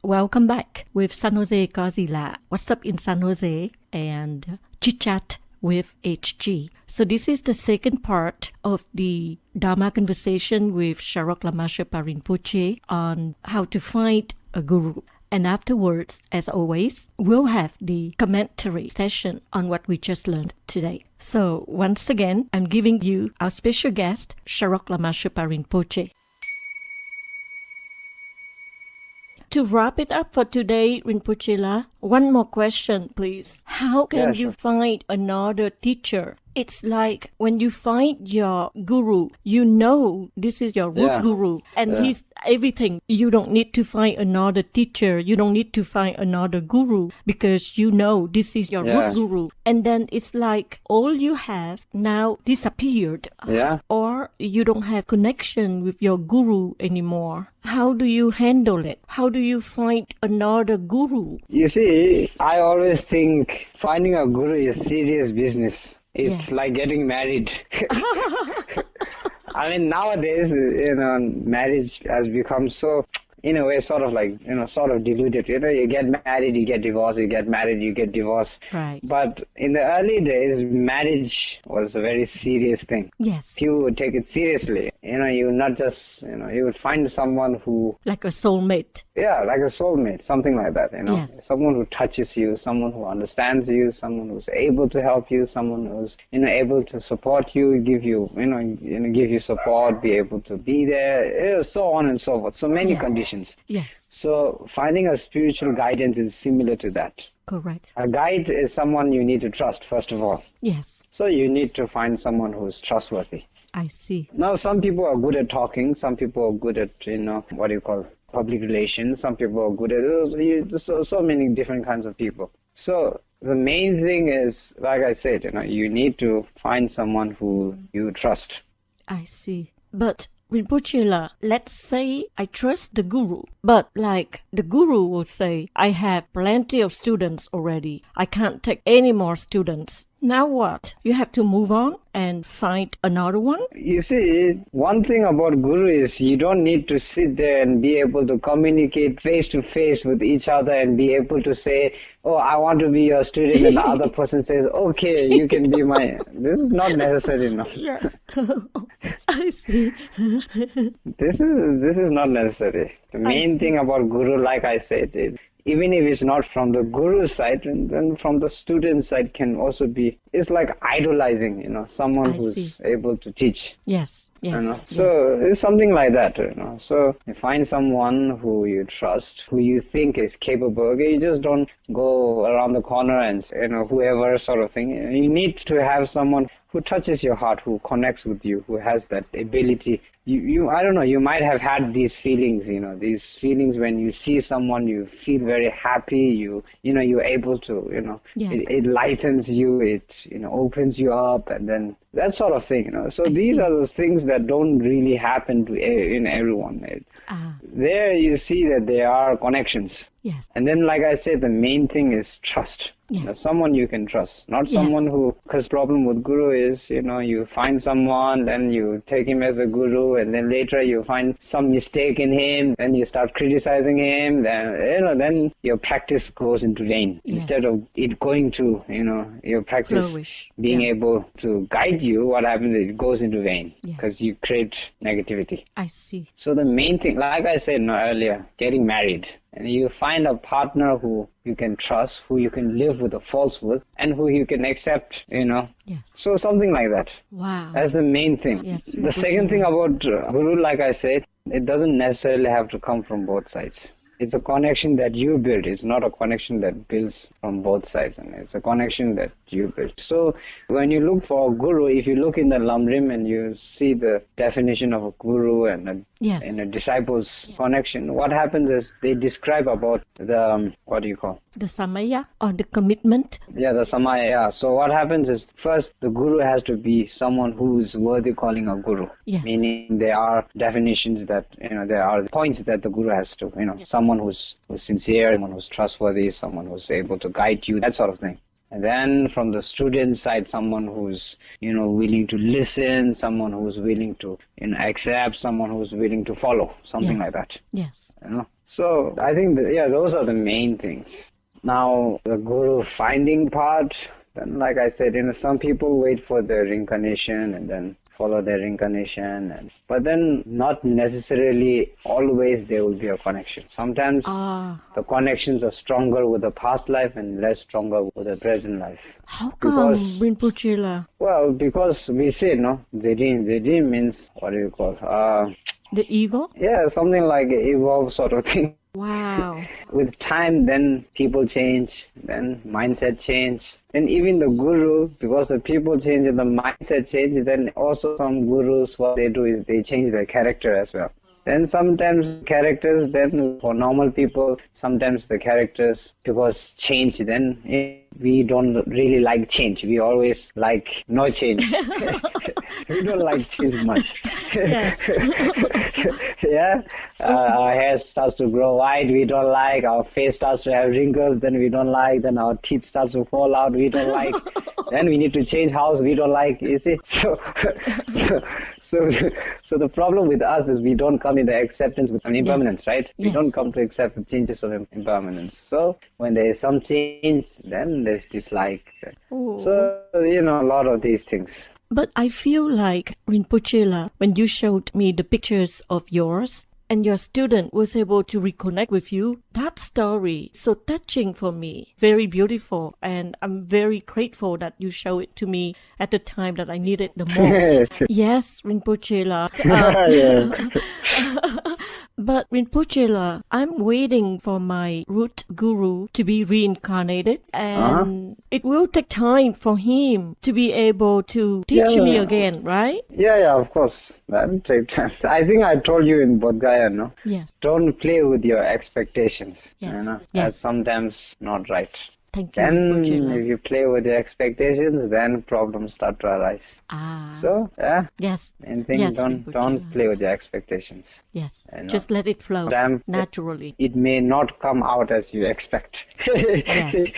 welcome back with San Jose Godzilla. What's up in San Jose? And Chit Chat with HG. So this is the second part of the Dharma conversation with Charok Lama Sherpa Rinpoche on how to find a guru. And afterwards, as always, we'll have the commentary session on what we just learned today. So once again, I'm giving you our special guest, Charok Lama Sherpa Rinpoche. To wrap it up for today, Rinpoche-la, one more question, please. How can you find another teacher? It's like when you find your guru, you know this is your root guru and he's everything. You don't need to find another teacher. You don't need to find another guru because you know this is your root guru. And then it's like all you have now disappeared. Or you don't have connection with your guru anymore. How do you handle it? How do you find another guru? You see, I always think finding a guru is serious business. It's like getting married. I mean, nowadays, marriage has become so, in a way, sort of like, sort of diluted. You get married, you get divorced, you get married, you get divorced. Right. But in the early days, marriage was a very serious thing. Yes. People would take it seriously. You not just, you would find someone who... Like a soulmate. Yeah, like a soulmate, something like that, Yes. Someone who touches you, someone who understands you, someone who's able to help you, someone who's, able to support you, give you, give you support, be able to be there, so on and so forth. So many conditions. Yes. So finding a spiritual guidance is similar to that. Correct. A guide is someone you need to trust, first of all. Yes. So you need to find someone who's trustworthy. I see. Now, some people are good at talking. Some people are good at, public relations. Some people are good at so many different kinds of people. So the main thing is, like I said, you need to find someone who you trust. I see. But Rinpoche-la, let's say I trust the guru, but like the guru will say, I have plenty of students already. I can't take any more students. Now what? You have to move on and find another one? You see, one thing about guru is you don't need to sit there and be able to communicate face to face with each other and be able to say, oh, I want to be your student, and the other person says, okay, you can be my... This is not necessary, Yes. I see. This is not necessary. The main thing about guru, like I said, is even if it's not from the guru's side, then from the student's side can also be, it's like idolizing, someone who's able to teach. Yes. Yes. So it's something like that, So you find someone who you trust, who you think is capable. Okay, you just don't go around the corner and, whoever sort of thing. You need to have someone who touches your heart, who connects with you, who has that ability. I don't know, you might have had these feelings, these feelings when you see someone, you feel very happy, you're able to, it lightens you, it, opens you up, and then that sort of thing, So these are the things that don't really happen to in everyone. There you see that there are connections. Yes. And then, like I said, the main thing is trust. Yes. Someone you can trust, not someone who, because problem with guru is, you find someone, then you take him as a guru, and then later you find some mistake in him, then you start criticizing him, then your practice goes into vain. Yes. Instead of it going to, your practice being able to guide you, what happens is it goes into vain because you create negativity. I see. So the main thing, like I said earlier, getting married. And you find a partner who you can trust, who you can live with a false with, and who you can accept, Yes. So something like that. Wow. That's the main thing. Yes, the second thing about guru, like I said, it doesn't necessarily have to come from both sides. It's a connection that you build. It's not a connection that builds from both sides. And it's a connection that you build. So when you look for a guru, if you look in the Lamrim and you see the definition of a guru and a disciple's connection, what happens is they describe about the, the samaya or the commitment. Yeah, the samaya. Yeah. So what happens is first the guru has to be someone who is worthy calling a guru. Yes. Meaning there are definitions that, there are points that the guru has to, someone who's sincere, someone who's trustworthy, someone who's able to guide you, that sort of thing. And then from the student side, someone who's, willing to listen, someone who's willing to, accept, someone who's willing to follow, something like that. Yes. So I think those are the main things. Now, the guru finding part, then like I said, some people wait for their reincarnation and then follow their reincarnation, but then not necessarily always there will be a connection. Sometimes the connections are stronger with the past life and less stronger with the present life. How come, Rinpoche La? Well, because we say, Zedin means, what do you call it? The evil? Yeah, something like evolve sort of thing. Wow. With time, then people change, then mindset change. And even the guru, because the people change and the mindset change, then also some gurus, what they do is they change their character as well. Then sometimes characters, then for normal people, sometimes the characters, because change, then we don't really like change. We always like no change. We don't like change much. Yes. Yeah. Our hair starts to grow white, we don't like. Our face starts to have wrinkles, then we don't like. Then our teeth starts to fall out, we don't like. Then we need to change house, we don't like. You see? So the problem with us is we don't come in the acceptance with an impermanence, right? We don't come to accept the changes of impermanence. So when there is some change, then there's dislike. Ooh. So, a lot of these things. But I feel like, Rinpoche La, when you showed me the pictures of yours, and your student was able to reconnect with you, that story so touching for me, very beautiful, and I'm very grateful that you showed it to me at the time that I needed the most. Yes, Rinpoche La. But Rinpoche La, I'm waiting for my root guru to be reincarnated, and it will take time for him to be able to teach me again, right? Yeah, of course. That will take time. I think I told you in Bodh Gaya, no? Yes. Don't play with your expectations. Yes. That's Yes. sometimes not right. Thank you, Then Rinpoche La. if you play with your expectations, then problems start to arise. So, Yes. anything, Yes, don't Rinpoche La. play with your expectations. Yes. Just let it flow naturally. It may not come out as you expect. Yes.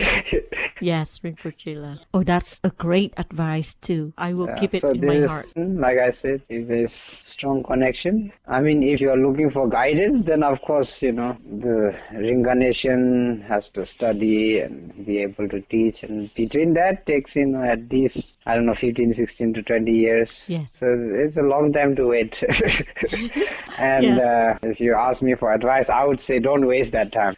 Yes, Rinpoche La. Oh, that's a great advice too. I will keep it in my heart. Like I said, if there's strong connection, if you're looking for guidance, then of course, the reincarnation has to study and be able to teach. And between that takes, at least, 15, 16 to 20 years. Yes. So it's a long time to wait. And if you ask me for advice, I would say don't waste that time.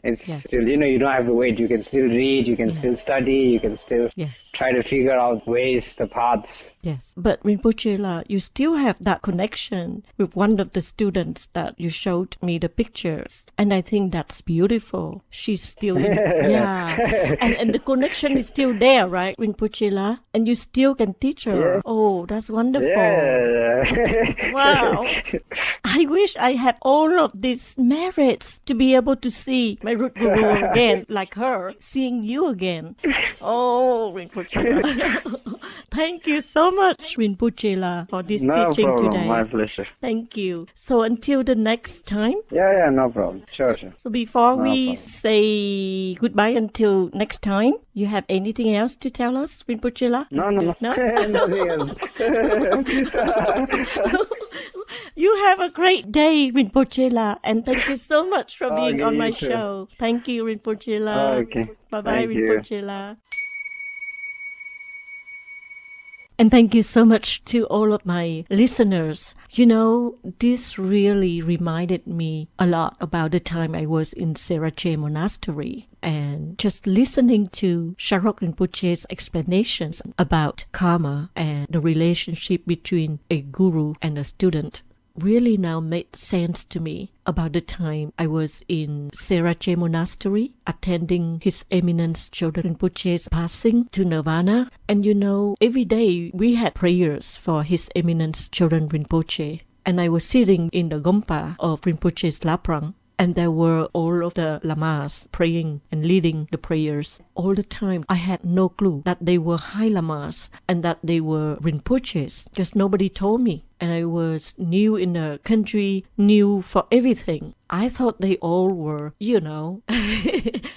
It's still, you don't have to wait. You can still read, you can still study, you can still try to figure out ways, the paths. Yes. But Rinpoche La, you still have that connection with one of the students that you showed me the pictures. And I think that's beautiful. She's still, and the connection is still there, right, Rinpoche La? And you still can teach her. Yeah. Oh, that's wonderful. Yeah. Wow. I wish I had all of these merits to be able to see my root guru again, like her, seeing you again. Oh, Rinpoche La. Thank you so much, Rinpoche La, for this teaching problem. today. My pleasure. Thank you. So until the next time. Yeah, no problem. Sure. So before we problem. say goodbye until next time, you have anything else to tell us, Rinpoche La? No. Nothing else. You have a great day, Rinpoche La, and thank you so much for being on my you too. show. Thank you, Rinpoche La. Okay. Bye-bye, Thank you. Rinpoche La. And thank you so much to all of my listeners. This really reminded me a lot about the time I was in Serache Monastery. And just listening to Charok Rinpoche's explanations about karma and the relationship between a guru and a student really now made sense to me about the time I was in Serache Monastery attending His Eminence Chodron Rinpoche's passing to Nirvana. And every day we had prayers for His Eminence Chodron Rinpoche. And I was sitting in the Gompa of Rinpoche's Laprang. And there were all of the lamas praying and leading the prayers. All the time, I had no clue that they were high lamas and that they were Rinpoches, because nobody told me. and I was new in the country, new for everything. I thought they all were,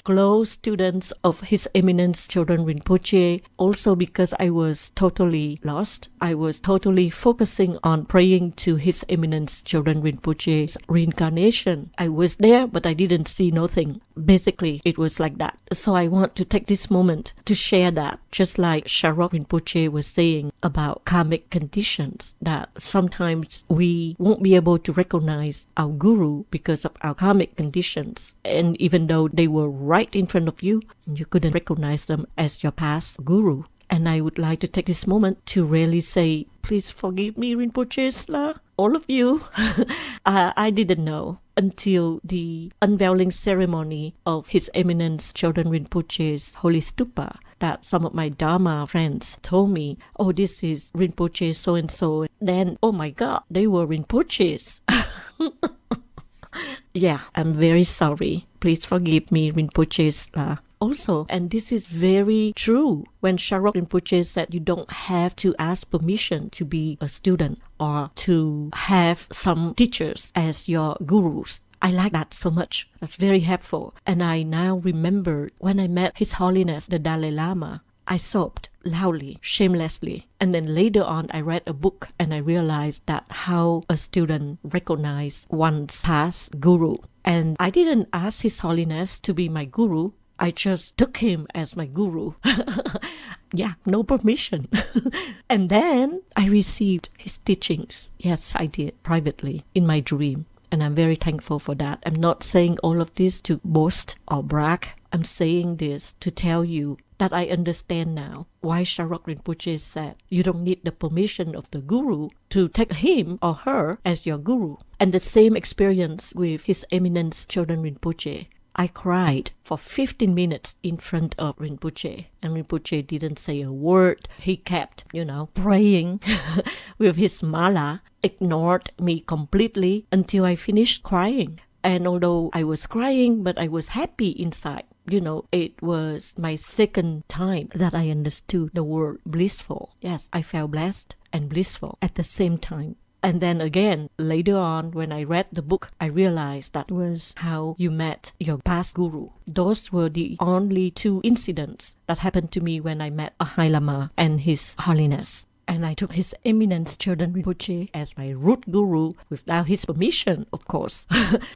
close students of His Eminence Children Rinpoche. Also because I was totally lost. I was totally focusing on praying to His Eminence Children Rinpoche's reincarnation. I was there, but I didn't see nothing. Basically, it was like that. So I want to take this moment to share that, just like Charok Rinpoche was saying about karmic conditions, that sometimes we won't be able to recognize our guru because of our karmic conditions. And even though they were right in front of you, you couldn't recognize them as your past guru. And I would like to take this moment to really say, please forgive me, Rinpoches lah, all of you. I didn't know until the unveiling ceremony of His Eminence Children Rinpoche's Holy Stupa that some of my Dharma friends told me, oh, this is Rinpoche so-and-so. Then, oh my God, they were Rinpoches. Yeah, I'm very sorry. Please forgive me, Rinpoches lah. Also, and this is very true, when Charok Rinpoche said you don't have to ask permission to be a student or to have some teachers as your gurus. I like that so much. That's very helpful. And I now remember when I met His Holiness the Dalai Lama, I sobbed loudly, shamelessly. And then later on, I read a book and I realized that how a student recognizes one's past guru. And I didn't ask His Holiness to be my guru. I just took him as my guru. Yeah, no permission. And then I received his teachings. Yes, I did, privately, in my dream. And I'm very thankful for that. I'm not saying all of this to boast or brag. I'm saying this to tell you that I understand now why Charok Rinpoche said you don't need the permission of the guru to take him or her as your guru. And the same experience with His Eminence Children Rinpoche. I cried for 15 minutes in front of Rinpoche, and Rinpoche didn't say a word. He kept, praying with his mala, ignored me completely until I finished crying. And although I was crying, but I was happy inside. It was my second time that I understood the word blissful. Yes, I felt blessed and blissful at the same time. And then again, later on, when I read the book, I realized that was how you met your past guru. Those were the only two incidents that happened to me when I met a High Lama and His Holiness. And I took His Eminence Children Rinpoche as my root guru without his permission, of course.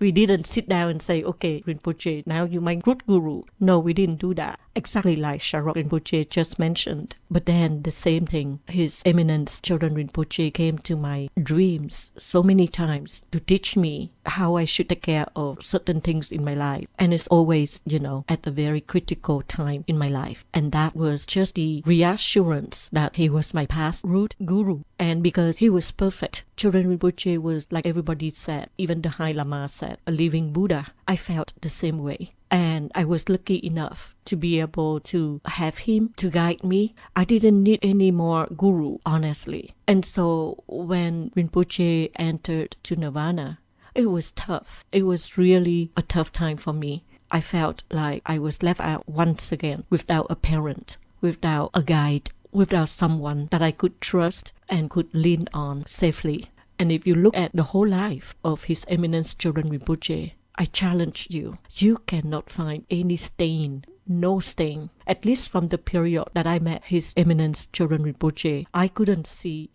We didn't sit down and say, okay, Rinpoche, now you're my root guru. No, we didn't do that. Exactly like Charok Rinpoche just mentioned. But then the same thing, His Eminence Children Rinpoche came to my dreams so many times to teach me how I should take care of certain things in my life. And it's always, at a very critical time in my life. And that was just the reassurance that he was my past root guru. And because he was perfect, Children Rinpoche was, like everybody said, even the High Lama said, a living Buddha. I felt the same way. And I was lucky enough to be able to have him to guide me. I didn't need any more guru, honestly. And so when Rinpoche entered to Nirvana, it was tough. It was really a tough time for me. I felt like I was left out once again without a parent, without a guide, without someone that I could trust and could lean on safely. And if you look at the whole life of His Eminence Children Rinpoche, I challenge you. You cannot find any stain, no stain. At least from the period that I met His Eminence Children Rinpoche, I couldn't see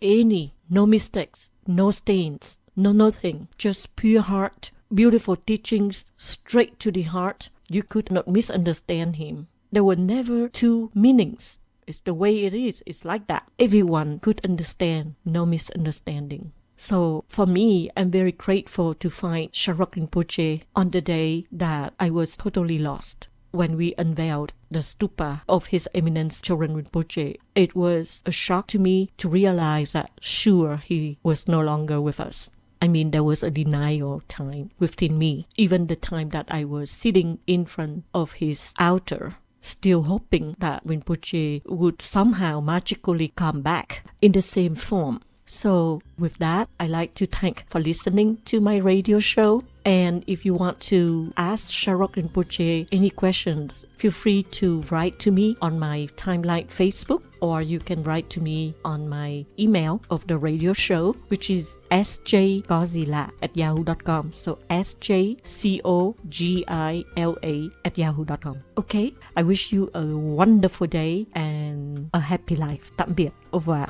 no mistakes, no stains, no nothing. Just pure heart, beautiful teachings, straight to the heart. You could not misunderstand him. There were never two meanings. It's the way it is. It's like that. Everyone could understand, no misunderstanding. So for me, I'm very grateful to find Charok Rinpoche on the day that I was totally lost. When we unveiled the stupa of His Eminence Children Rinpoche, it was a shock to me to realize that sure, he was no longer with us. I mean, there was a denial time within me. Even the time that I was sitting in front of his altar, still hoping that Rinpoche would somehow magically come back in the same form. So with that, I'd like to thank for listening to my radio show. And if you want to ask Charok Rinpoche any questions, feel free to write to me on my timeline Facebook, or you can write to me on my email of the radio show, which is sjgozila@yahoo.com. So sjcogila@yahoo.com. Okay, I wish you a wonderful day and a happy life. Tạm biệt. Au revoir.